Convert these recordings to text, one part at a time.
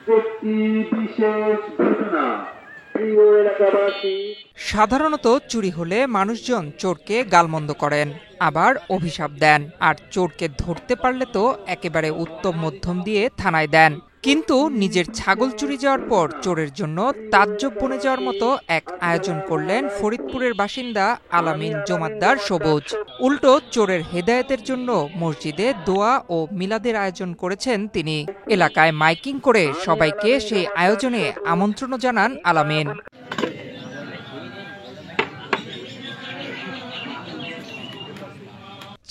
একটি বিশেষ ঘটনা। প্রিয় এলাকাবাসী, সাধারণত চুরি হলে মানুষজন চোরকে গালমন্দ করেন, আবার অভিশাপ দেন, আর চোরকে ধরতে পারলে তো একেবারে উত্তম মধ্যম দিয়ে থানায় দেন। কিন্তু নিজের ছাগল চুরি যাওয়ার পর চোরের জন্য তাজ্জব বনে যাওয়ার মতো এক আয়োজন করলেন ফরিদপুরের বাসিন্দা আলামিন জমাদ্দার সবুজ। উল্টো চোরের হেদায়েতের জন্য মসজিদে দোয়া ও মিলাদের আয়োজন করেছেন তিনি। এলাকায় মাইকিং করে সবাইকে সেই আয়োজনে আমন্ত্রণ জানান আলামিন।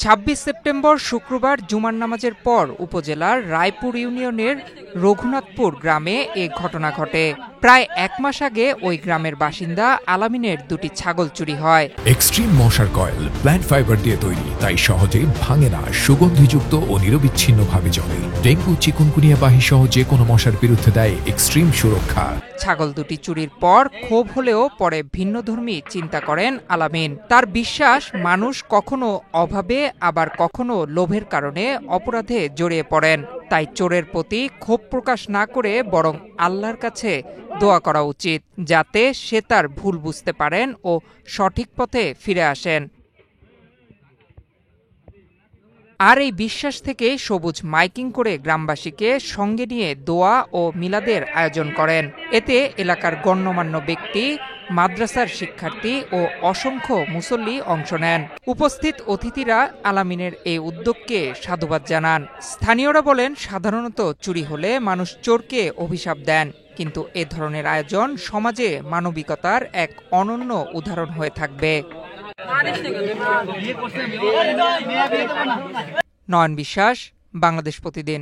২৬ সেপ্টেম্বর শুক্রবার জুমার নামাজের পর উপজেলার রায়পুর ইউনিয়নের রঘুনাথপুর গ্রামে এ ঘটনা ঘটে। প্রায় এক মাস আগে ওই গ্রামের বাসিন্দা আলামিনের দুটি ছাগল চুরি হয়। এক্সট্রিম মশার কয়েল প্ল্যান্ট ফাইবার দিয়ে তৈরি, তাই সহজে ভাঙে না, সুগন্ধিযুক্ত ও নিরবিচ্ছিন্নভাবে জ্বলে। ডেঙ্গু, চিকুনগুনিয়া বাহি সহ যে কোনো মশার বিরুদ্ধে দেয় এক্সট্রিম সুরক্ষা। ছাগল দুটি চুরির পর ক্ষোভ হলেও পরে ভিন্নধর্মী চিন্তা করেন আলামিন। তার বিশ্বাস, মানুষ কখনো অভাবে আবার কখনো লোভের কারণে অপরাধে জড়িয়ে পড়েন। তাই চোরের প্রতি ক্ষোভ প্রকাশ না করে বরং আল্লাহর কাছে দোয়া করা উচিত, যাতে সে তার ভুল বুঝতে পারেন ও সঠিক পথে ফিরে আসেন। আর এই বিশ্বাস থেকে সবুজ মাইকিং করে গ্রামবাসীকে সঙ্গে নিয়ে দোয়া ও মিলাদের আয়োজন করেন। এতে এলাকার গণ্যমান্য ব্যক্তি, মাদ্রাসার শিক্ষার্থী ও অসংখ্য মুসল্লি অংশ নেন। উপস্থিত অতিথিরা আলামিনের এই উদ্যোগকে সাধুবাদ জানান। স্থানীয়রা বলেন, সাধারণত চুরি হলে মানুষ চোরকে অভিশাপ দেন, কিন্তু এ ধরনের আয়োজন সমাজে মানবিকতার এক অনন্য উদাহরণ হয়ে থাকবে। নয়ন বিশ্বাস, বাংলাদেশ প্রতিদিন।